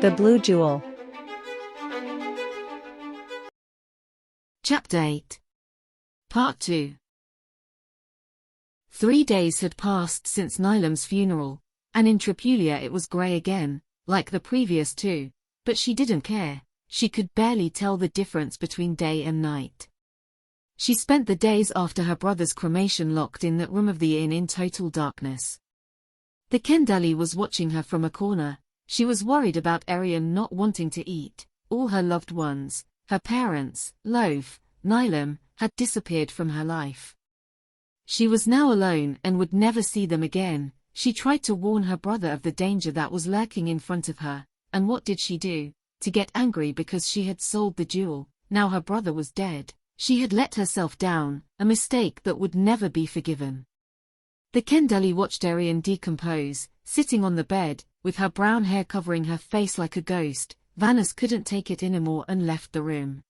The Blue Jewel. Chapter 8. Part 2. 3 days had passed since Nilam's funeral, and in Tripulia it was grey again, like the previous 2, but she didn't care. She could barely tell the difference between day and night. She spent the days after her brother's cremation locked in that room of the inn in total darkness. The Kendali was watching her from a corner. She was worried about Arian not wanting to eat. All her loved ones, her parents, Loaf, Nilam, had disappeared from her life. She was now alone and would never see them again. She tried to warn her brother of the danger that was lurking in front of her, and what did she do? To get angry because she had sold the jewel. Now her brother was dead. She had let herself down, a mistake that would never be forgiven. The Kendali watched Arian decompose, sitting on the bed, with her brown hair covering her face like a ghost. Vanas couldn't take it anymore and left the room.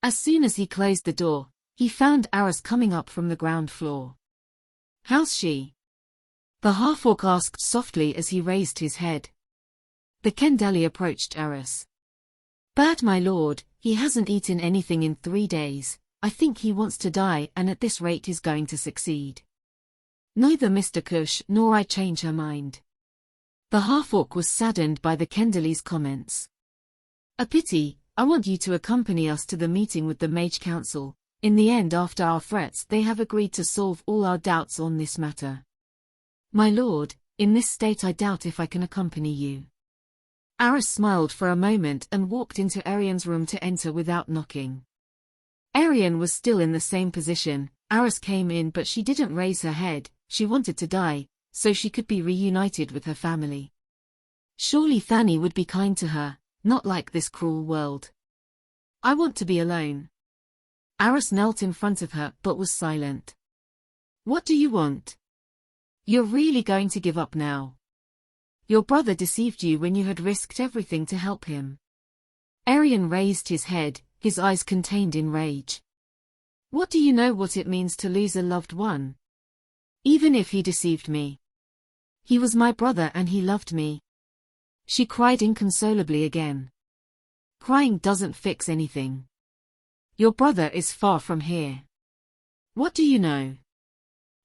As soon as he closed the door, he found Arras coming up from the ground floor. "How's she?" the half-orc asked softly as he raised his head. The Kendali approached Arras. "Bad, my lord, he hasn't eaten anything in 3 days. I think he wants to die, and at this rate is going to succeed. Neither Mr. Kush nor I change her mind." The half-orc was saddened by the Kendali's comments. "A pity. I want you to accompany us to the meeting with the Mage Council. In the end, after our threats, they have agreed to solve all our doubts on this matter." "My lord, in this state I doubt if I can accompany you." Arras smiled for a moment and walked into Arian's room to enter without knocking. Arian was still in the same position. Arras came in, but she didn't raise her head. She wanted to die, so she could be reunited with her family. Surely Thani would be kind to her, not like this cruel world. "I want to be alone." Arras knelt in front of her but was silent. "What do you want? You're really going to give up now? Your brother deceived you when you had risked everything to help him." Arian raised his head, his eyes contained in rage. "What do you know what it means to lose a loved one? Even if he deceived me. He was my brother and he loved me." She cried inconsolably again. "Crying doesn't fix anything. Your brother is far from here. What do you know?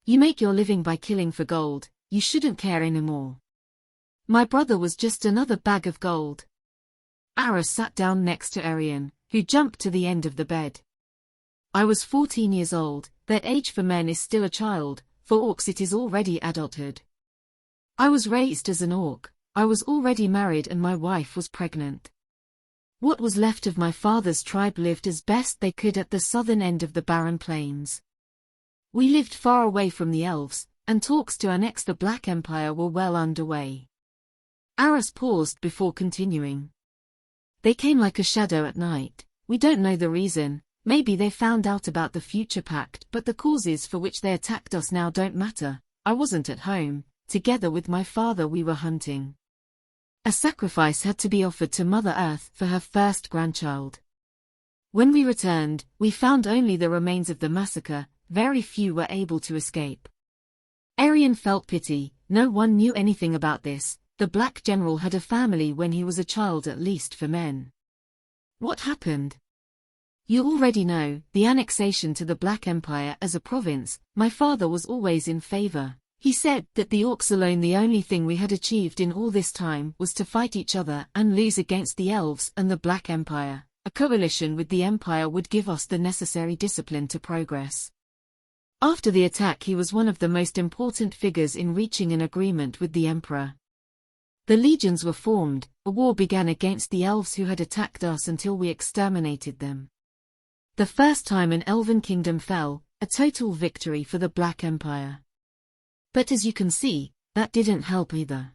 You make your living by killing for gold. You shouldn't care anymore. My brother was just another bag of gold." Arras sat down next to Arian, who jumped to the end of the bed. "I was 14 years old. That age for men is still a child. For orcs it is already adulthood. I was raised as an orc. I was already married and my wife was pregnant. What was left of my father's tribe lived as best they could at the southern end of the barren plains. We lived far away from the elves, and talks to annex the Black Empire were well underway." Arras paused before continuing. "They came like a shadow at night. We don't know the reason. Maybe they found out about the future pact, but the causes for which they attacked us now don't matter. I wasn't at home. Together with my father we were hunting. A sacrifice had to be offered to Mother Earth for her first grandchild. When we returned, we found only the remains of the massacre. Very few were able to escape." Arian felt pity. No one knew anything about this. The Black General had a family when he was a child, at least for men. "What happened?" "You already know, the annexation to the Black Empire as a province. My father was always in favor. He said that the orcs alone, the only thing we had achieved in all this time, was to fight each other and lose against the elves and the Black Empire. A coalition with the Empire would give us the necessary discipline to progress. After the attack he was one of the most important figures in reaching an agreement with the Emperor. The legions were formed. A war began against the elves who had attacked us until we exterminated them. The first time an elven kingdom fell, a total victory for the Black Empire. But as you can see, that didn't help either.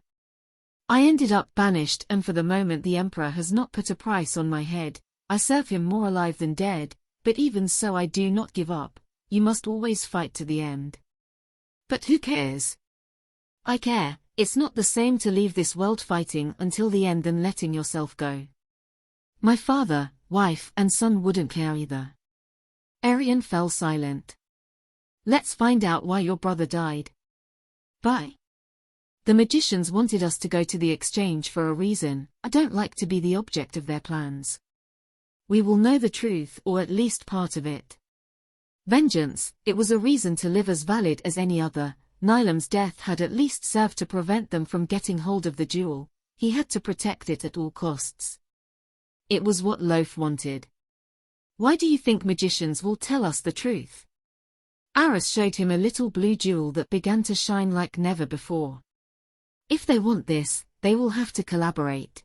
I ended up banished, and for the moment the Emperor has not put a price on my head. I serve him more alive than dead, but even so I do not give up. You must always fight to the end." "But who cares?" "I care. It's not the same to leave this world fighting until the end than letting yourself go. My father, wife, and son wouldn't care either." Arian fell silent. "Let's find out why your brother died." "Bye." The magicians wanted us to go to the exchange for a reason. I don't like to be the object of their plans. We will know the truth, or at least part of it. Vengeance, it was a reason to live as valid as any other. Nilam's death had at least served to prevent them from getting hold of the jewel. He had to protect it at all costs. It was what Loaf wanted. Why do you think magicians will tell us the truth? Arras showed him a little blue jewel that began to shine like never before. If they want this, they will have to collaborate.